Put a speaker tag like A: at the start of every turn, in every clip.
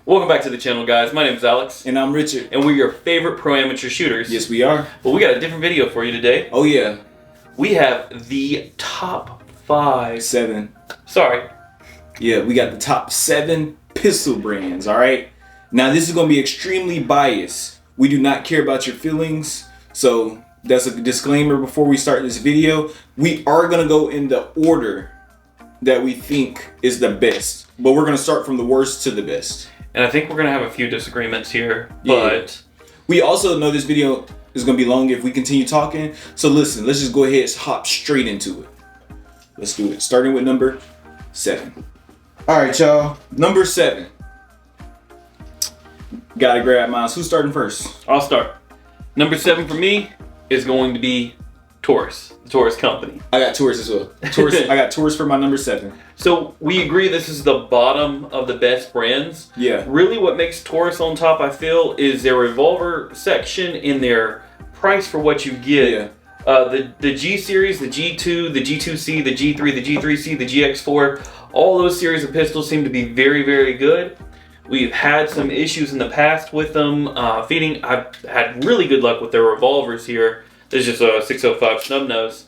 A: Welcome back to the channel, guys. My name is Alex.
B: And I'm Richard.
A: And we're your favorite pro amateur shooters.
B: Yes, we are.
A: But we got a different video for you today.
B: Oh, yeah.
A: We have the top 5.
B: 7.
A: Sorry.
B: Yeah, we got the top 7 pistol brands, all right? Now, this is going to be extremely biased. We do not care about your feelings. So, that's a disclaimer before we start this video. We are going to go in the order that we think is the best. But we're going to start from the worst to the best.
A: And I think we're going to have a few disagreements here. But
B: we also know this video is going to be long if we continue talking. So listen, let's just go ahead and hop straight into it. Let's do it. Starting with number 7. All right, y'all. Number 7. Gotta grab mine. Who's starting first?
A: I'll start. Number 7 for me is going to be Taurus, the Taurus company.
B: I got Taurus as well. I got Taurus for my number 7.
A: So we agree this is the bottom of the best brands.
B: Yeah.
A: Really what makes Taurus on top, I feel, is their revolver section and their price for what you get.
B: Yeah.
A: The G series, the G2, the G2C, the G3, the G3C, the GX4, all those series of pistols seem to be very, very good. We've had some issues in the past with them feeding. I've had really good luck with their revolvers here. There's just a 605 snub nose.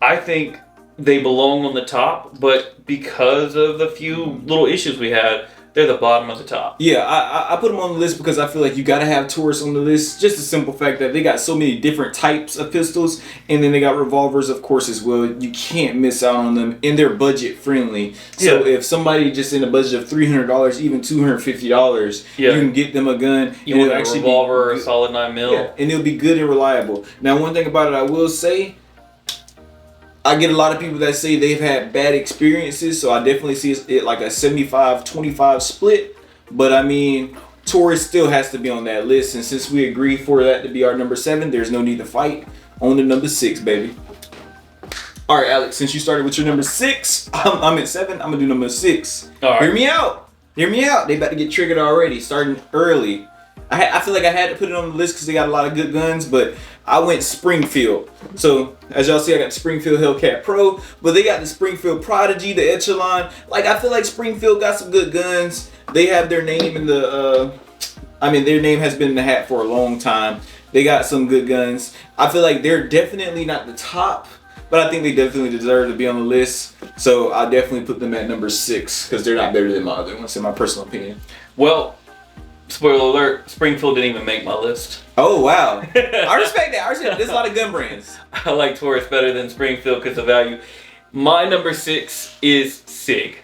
A: I think they belong on the top, but because of the few little issues we had, they're the bottom of the top.
B: Yeah, I put them on the list because I feel like you gotta have Taurus on the list. Just the simple fact that they got so many different types of pistols, and then they got revolvers, of course, as well. You can't miss out on them, and they're budget friendly. So if somebody just in a budget of $300, even $250, you can get them a gun.
A: You want a revolver or a solid 9mm.
B: Yeah, and it'll be good and reliable. Now, one thing about it, I will say, I get a lot of people that say they've had bad experiences, so I definitely see it like a 75-25 split. But I mean, Taurus still has to be on that list, and since we agree for that to be our number 7, there's no need to fight. On to number 6, baby. All right, Alex, since you started with your number 6, I'm at 7. I'm gonna do number 6.
A: All right.
B: Hear me out. Hear me out. They about to get triggered already, starting early. I feel like I had to put it on the list because they got a lot of good guns, but I went Springfield. So, as y'all see, I got the Springfield Hellcat Pro, but they got the Springfield Prodigy, the Echelon. Like, I feel like Springfield got some good guns. They have their name in the, their name has been in the hat for a long time. They got some good guns. I feel like they're definitely not the top, but I think they definitely deserve to be on the list. So, I definitely put them at number 6 because they're not better than my other ones, in my personal opinion.
A: Well, spoiler alert, Springfield didn't even make my list.
B: Oh, wow. I respect that. There's a lot of gun brands.
A: I like Taurus better than Springfield because of value. My number 6 is SIG.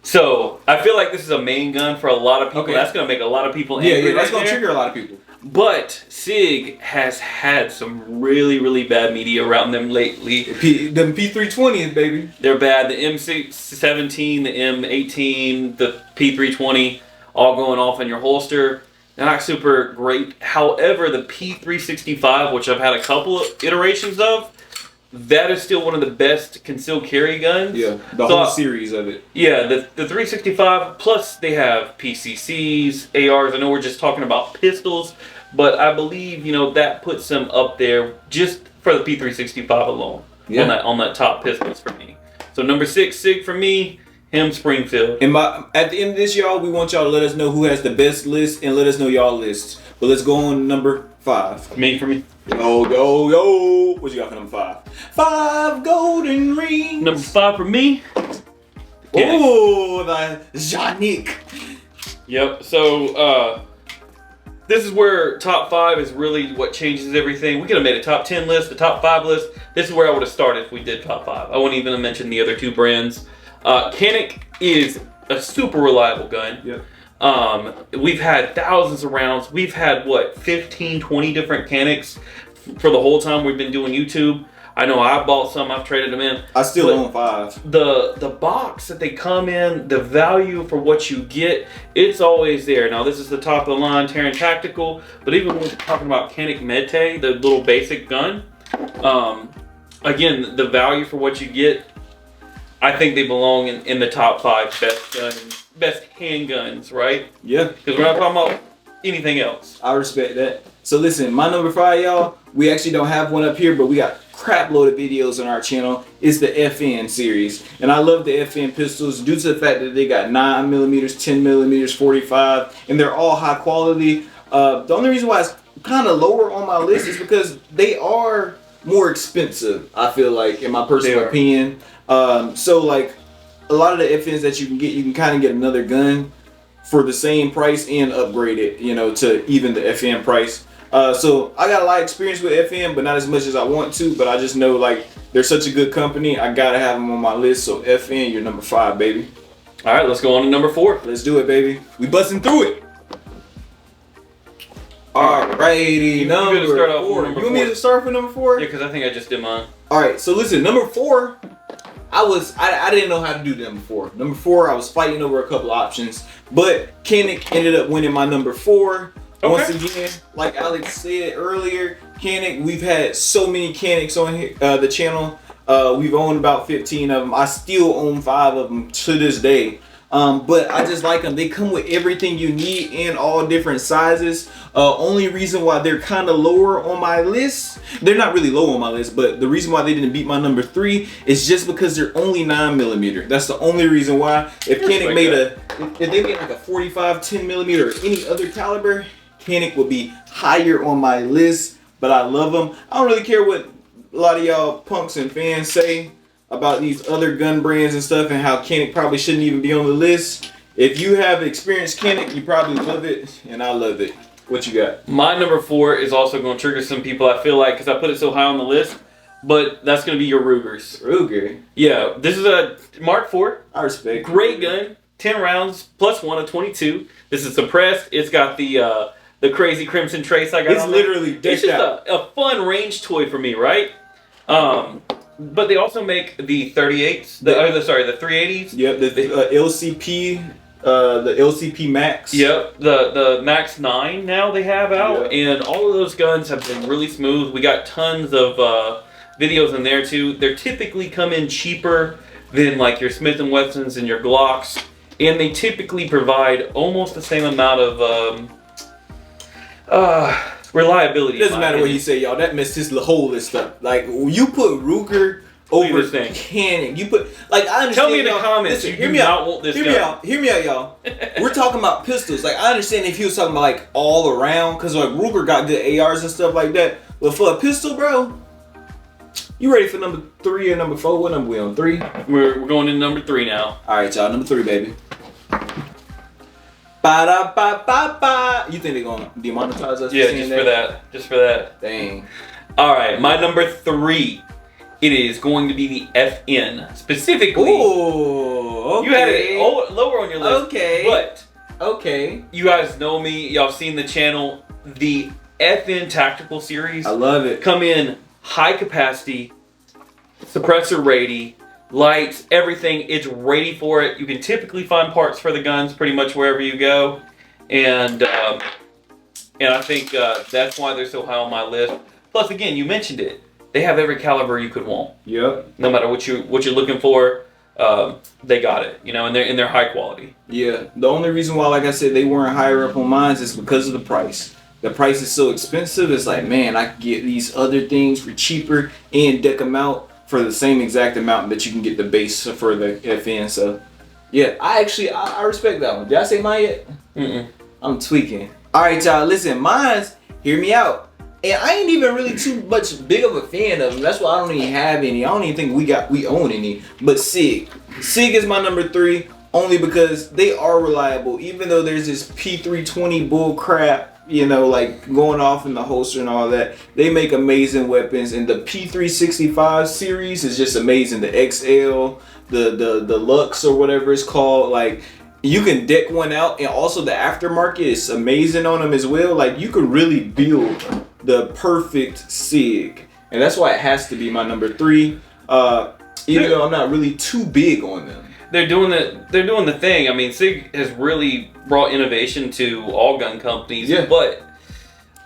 A: So, I feel like this is a main gun for a lot of people.
B: Okay.
A: That's going to make a lot of people angry.
B: Yeah, that's going to trigger a lot of people.
A: But SIG has had some really, really bad media around them lately.
B: Them P320s, baby.
A: They're bad. The M17, the M18, the P320, all going off in your holster. Not super great. However, the P365, which I've had a couple of iterations of, that is still one of the best concealed carry guns.
B: Yeah, the whole series of it.
A: Yeah, the 365, plus they have PCCs, ARs. I know we're just talking about pistols, but I believe, that puts them up there just for the P365 alone. Yeah. On that top pistols for me. So number 6, SIG for me. Him, Springfield.
B: And at the end of this, y'all, we want y'all to let us know who has the best list and let us know y'all list. But let's go on to number 5.
A: For me.
B: Yo. What you got for number 5? 5 golden rings.
A: Number 5 for me.
B: Oh, the Canik.
A: Yep. So this is where top 5 is really what changes everything. We could have made a top 10 list, a top 5 list. This is where I would have started if we did top 5. I wouldn't even have mentioned the other 2 brands. Canik is a super reliable gun.
B: Yeah.
A: We've had thousands of rounds. We've had, 15, 20 different Caniks for the whole time we've been doing YouTube. I know I bought some. I've traded them in.
B: I still own 5.
A: The box that they come in, the value for what you get, it's always there. Now, this is the top of the line Terran Tactical, but even when we're talking about Canik Mete, the little basic gun, again, the value for what you get, I think they belong in the top 5 best handguns, right?
B: Yeah.
A: Because we're not talking about anything else.
B: I respect that. So listen, my number 5, y'all, we actually don't have one up here, but we got crap load of videos on our channel is the FN series. And I love the FN pistols due to the fact that they got 9mm, 10mm, 45, and they're all high quality. The only reason why it's kind of lower on my list is because they are more expensive, I feel like, in my personal opinion. So like a lot of the FNs that you can kind of get another gun for the same price and upgrade it, you know, to even the FN price. So I got a lot of experience with FN, but not as much as I want to. But I just know like they're such a good company, I gotta have them on my list. So FN, you're number 5, baby.
A: All right, let's go on to number 4.
B: Let's do it, baby. We busting through it. Alrighty, number 4. You want me to start with number 4?
A: Yeah, because I think I just did mine.
B: All right, so listen, number 4. I didn't know how to do number 4. Number 4, I was fighting over a couple options, but Canik ended up winning my number 4. Okay. Once again, like Alex said earlier, Canik, we've had so many Caniks on here, the channel. We've owned about 15 of them. I still own 5 of them to this day. But I just like them. They come with everything you need in all different sizes. Only reason why they're kind of lower on my list, they're not really low on my list, but the reason why they didn't beat my number 3 is just because they're only 9mm. That's the only reason why. If Canik made if they made like a 45, 10mm or any other caliber, Canik would be higher on my list. But I love them. I don't really care what a lot of y'all punks and fans say about these other gun brands and stuff and how Canik probably shouldn't even be on the list. If you have experienced Canik, you probably love it, and I love it. What you got?
A: My number 4 is also going to trigger some people, I feel like, because I put it so high on the list, but that's going to be your Rugers.
B: Ruger?
A: Yeah, this is a Mark IV.
B: I respect.
A: Great gun, 10 rounds, plus 1 of 22. This is suppressed. It's got the crazy crimson trace I got
B: It's
A: on
B: literally
A: there. It's just a fun range toy for me, right? But they also make the 38s, the 380s.
B: Yep, the LCP, the LCP Max.
A: Yep, the Max 9 now they have out, and all of those guns have been really smooth. We got tons of videos in there too. They're typically come in cheaper than like your Smith & Wessons and your Glocks, and they typically provide almost the same amount of reliability.
B: It doesn't matter what you say, y'all. That messed his whole list up. Like, you put Ruger over Canik. You put, like, I understand.
A: Tell me in the comments.
B: Listen,
A: you do not want this gun.
B: Hear me out, y'all. We're talking about pistols. Like, I understand if he was talking about like all around, because like Ruger got good ARs and stuff like that. But for a pistol, bro, you ready for number 3 or number 4? What number we on? 3?
A: We're going in number 3 now.
B: All right, y'all. Number 3, baby. Ba-da-ba-ba-ba. You think they're gonna demonetize us?
A: Yeah, just for that. Just for that.
B: Dang.
A: All right, my number 3. It is going to be the FN specifically.
B: Ooh, okay.
A: You had it lower on your list.
B: Okay.
A: But
B: you
A: guys know me. Y'all have seen the channel. The FN Tactical Series.
B: I love it.
A: Come in high capacity, suppressor ready, lights, everything. It's ready for it. You can typically find parts for the guns pretty much wherever you go, and I think that's why they're so high on my list. Plus, again, you mentioned it. They have every caliber you could want.
B: Yep.
A: No matter what you're looking for, they got it. You know, and they're high quality.
B: Yeah. The only reason why, like I said, they weren't higher up on mine is because of the price. The price is so expensive. It's like, man, I can get these other things for cheaper and deck them out for the same exact amount that you can get the base for the FN. So, yeah, I respect that one. Did I say mine yet? I'm tweaking. All right, y'all. Listen, mine's, hear me out. And I ain't even really too much big of a fan of them. That's why I don't even have any. I don't even think we own any. But SIG is my number 3 only because they are reliable. Even though there's this P320 bull crap, you know, like going off in the holster and all that, they make amazing weapons. And the P365 series is just amazing. The XL, the Lux or whatever it's called, like, you can deck one out, and also the aftermarket is amazing on them as well. Like, you could really build the perfect SIG, and that's why it has to be my number 3. Even though I'm not really too big on them.
A: They're doing the thing. I mean, SIG has really brought innovation to all gun companies. Yeah. But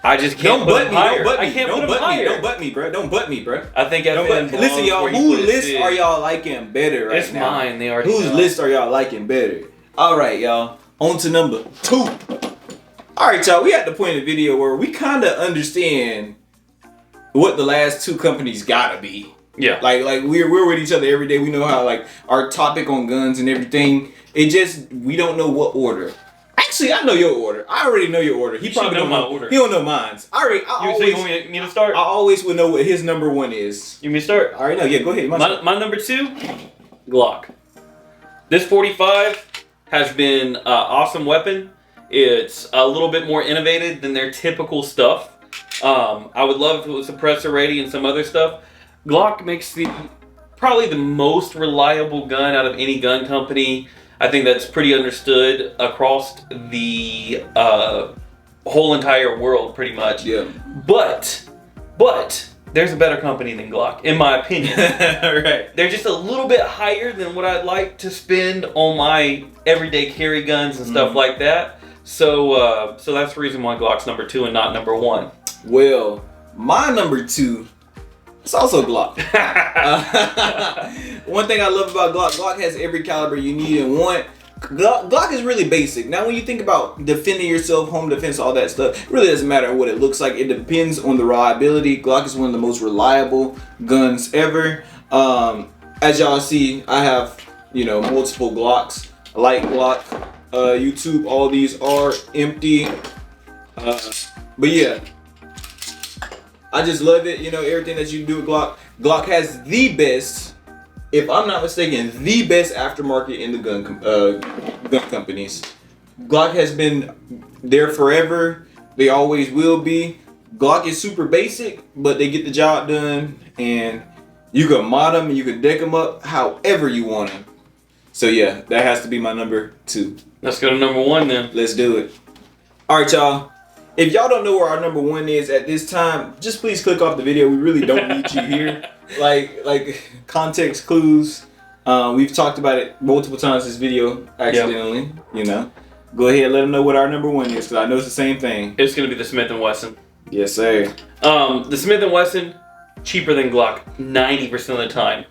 A: I just can't put them higher. I can't put them higher.
B: Don't butt me, bro. Don't butt me, bro.
A: I think FN belongs.
B: Listen, y'all. Whose list are y'all liking better right now?
A: It's mine. They already.
B: Whose list are y'all liking better? All right, y'all. On to number 2. All right, y'all. We at the point in the video where we kind of understand what the last two companies gotta be.
A: Yeah.
B: Like we're with each other every day. We know how like our topic on guns and everything. It just we don't know what order. Actually, I know your order. I already know your order. He probably don't
A: know
B: know
A: my order.
B: He don't know mine. You
A: want me to start?
B: I always would know what his number one is.
A: You want me to start?
B: I already know. Yeah, go ahead.
A: My number 2, Glock. This 45 has been an awesome weapon. It's a little bit more innovative than their typical stuff. I would love if it was suppressor ready and some other stuff. Glock makes probably the most reliable gun out of any gun company. I think that's pretty understood across the whole entire world, pretty much.
B: Yeah.
A: But there's a better company than Glock, in my opinion.
B: Right.
A: They're just a little bit higher than what I'd like to spend on my everyday carry guns and stuff like that. So that's the reason why Glock's number 2 and not number 1.
B: Well, my number 2. It's also Glock. One thing I love about Glock has every caliber you need and want. Glock is really basic. Now, when you think about defending yourself, home defense, all that stuff, it really doesn't matter what it looks like. It depends on the reliability. Glock is one of the most reliable guns ever. As y'all see, I have, multiple Glocks. Light Glock, YouTube, all these are empty. But yeah. I just love it, everything that you do with Glock. Glock has the best, if I'm not mistaken, the best aftermarket in the gun companies. Glock has been there forever. They always will be. Glock is super basic, but they get the job done, and you can mod them and you can deck them up however you want them. So yeah, that has to be my number 2.
A: Let's go to number 1 then.
B: Let's do it. All right, y'all. If y'all don't know where our number 1 is at this time, just please click off the video. We really don't need you here. Like context clues. We've talked about it multiple times this video accidentally. Go ahead and let them know what our number 1 is, because I know it's the same thing.
A: It's gonna be the Smith & Wesson.
B: Yes, sir.
A: The Smith & Wesson, cheaper than Glock 90% of the time.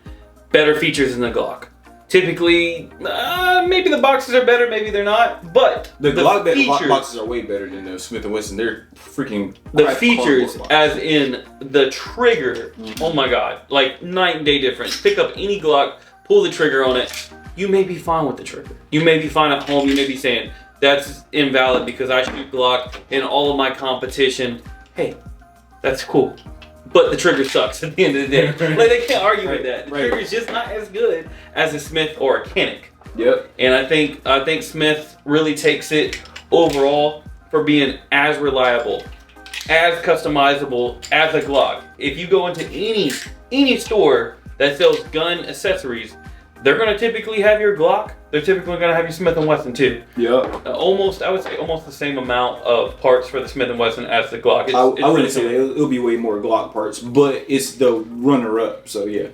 A: Better features than the Glock. Typically, maybe the boxes are better, maybe they're not, but
B: the Glock boxes are way better than the Smith & Wesson. They're freaking...
A: The features, as in the trigger, oh my god, like night and day difference. Pick up any Glock, pull the trigger on it, you may be fine with the trigger. You may be fine at home, you may be saying, that's invalid because I shoot Glock in all of my competition. Hey, that's cool. But the trigger sucks at the end of the day. Like, they can't argue with that. The trigger's just not as good as a Smith or a Canik.
B: Yep.
A: And I think Smith really takes it overall for being as reliable, as customizable as a Glock. If you go into any store that sells gun accessories, they're gonna typically have your Glock. They're typically gonna have your Smith & Wesson too.
B: Yep.
A: I would say almost the same amount of parts for the Smith & Wesson as the Glock.
B: I wouldn't say that. It'll be way more Glock parts, but it's the runner-up. So yeah.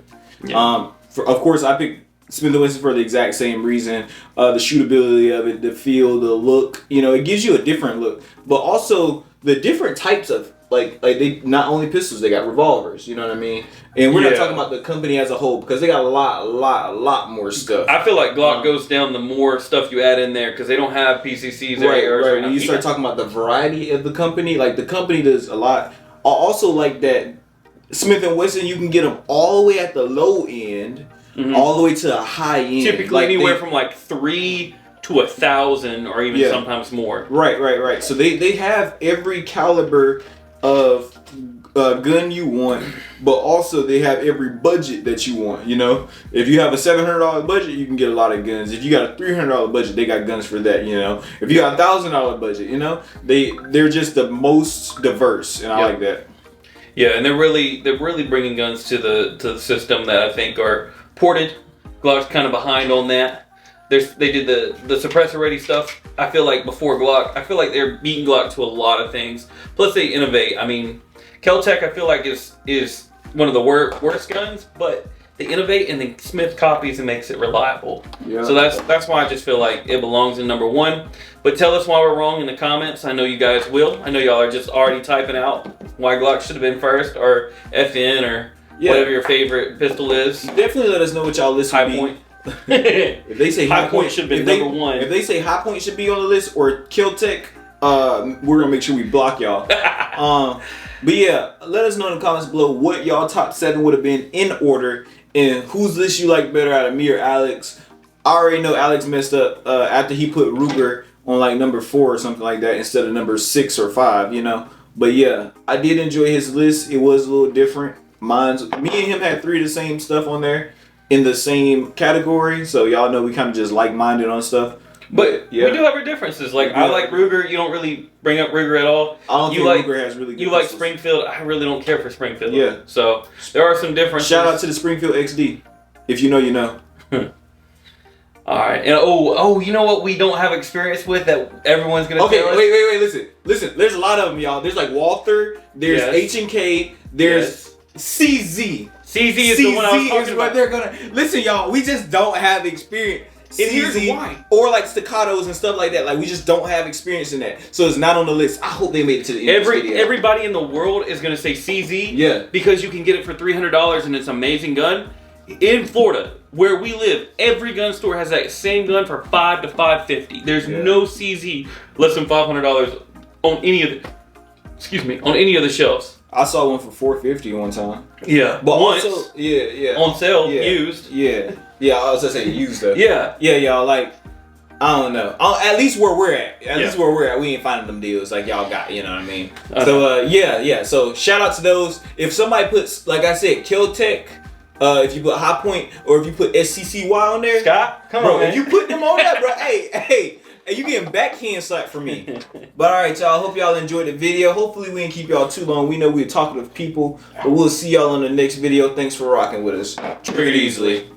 B: Of course, I picked Smith & Wesson for the exact same reason. The shootability of it, the feel, the look. It gives you a different look, but also the different types of like they not only pistols, they got revolvers. You know what I mean? And we're not talking about the company as a whole, because they got a lot more stuff.
A: I feel like Glock goes down the more stuff you add in there, because they don't have PCCs or ARs.
B: Right. When you start talking about the variety of the company, like the company does a lot. I also like that Smith & Wesson, you can get them all the way at the low end, all the way to the high end.
A: Typically anywhere from like 3 to 1,000 or even sometimes more.
B: Right. So they have every caliber of gun you want, but also they have every budget that you want. If you have a $700 budget, you can get a lot of guns. If you got a $300 budget, they got guns for that. If you got a $1,000 budget, they're just the most diverse, and I like that.
A: Yeah, and they're really bringing guns to the system that I think are ported. Glock's kind of behind on that. They did the suppressor ready stuff. I feel like before Glock, I feel like they're beating Glock to a lot of things. Plus they innovate. I mean, Kel-Tec I feel like is one of the worst guns, but they innovate and then Smith copies and makes it reliable. Yeah. So that's why I just feel like it belongs in number 1. But tell us why we're wrong in the comments. I know you guys will. I know y'all are just already typing out why Glock should have been first, or FN, or whatever your favorite pistol is.
B: Definitely let us know what y'all list would be. High Point. If they say High Point should be number 1. If they say High Point should be on the list, or Kel-Tec, we're gonna make sure we block y'all. But yeah, let us know in the comments below what y'all top 7 would have been in order, and whose list you like better out of me or Alex. I already know Alex messed up after he put Ruger on like number 4 or something like that instead of number 6 or 5, you know. But yeah, I did enjoy his list. It was a little different. Me and him had 3 of the same stuff on there in the same category, so y'all know we kind of just like-minded on stuff.
A: But yeah, we do have our differences. Like I like Ruger. You don't really bring up Ruger at all.
B: I don't think Ruger has really good
A: You like Springfield. I really don't care for Springfield.
B: Yeah.
A: So there are some differences.
B: Shout out to the Springfield XD. If you know, you know.
A: All right. And you know what we don't have experience with that everyone's gonna.
B: Okay, wait. Listen. There's a lot of them, y'all. There's like Walther. There's H&K. There's CZ.
A: CZ is the one I was talking about.
B: They're gonna listen, y'all. We just don't have experience.
A: And here's why.
B: Or like staccatos and stuff like that. Like we just don't have experience in that. So it's not on the list. I hope they made it to the end of this video.
A: Everybody in the world is gonna say CZ.
B: Yeah.
A: Because you can get it for $300 and it's an amazing gun. In Florida, where we live, every gun store has that same gun for $5 to $5.50. There's no CZ less than $500 on any of the shelves.
B: I saw one for $450 one time.
A: Yeah,
B: but
A: once,
B: also, yeah,
A: on sale, used.
B: Yeah, I was gonna say used though.
A: Yeah,
B: y'all. Like, I don't know. At least where we're at. Least where we're at, we ain't finding them deals like y'all got. You know what I mean? So yeah. So shout out to those. If somebody puts, like I said, Kel-Tec. If you put High Point or if you put SCCY on there,
A: Scott, come on, man.
B: If you put them on there, bro, hey, you getting backhand slap from me. But all right, y'all. Hope y'all enjoyed the video. Hopefully we didn't keep y'all too long. We know we're talkative people, but we'll see y'all on the next video. Thanks for rocking with us. Triggered easily.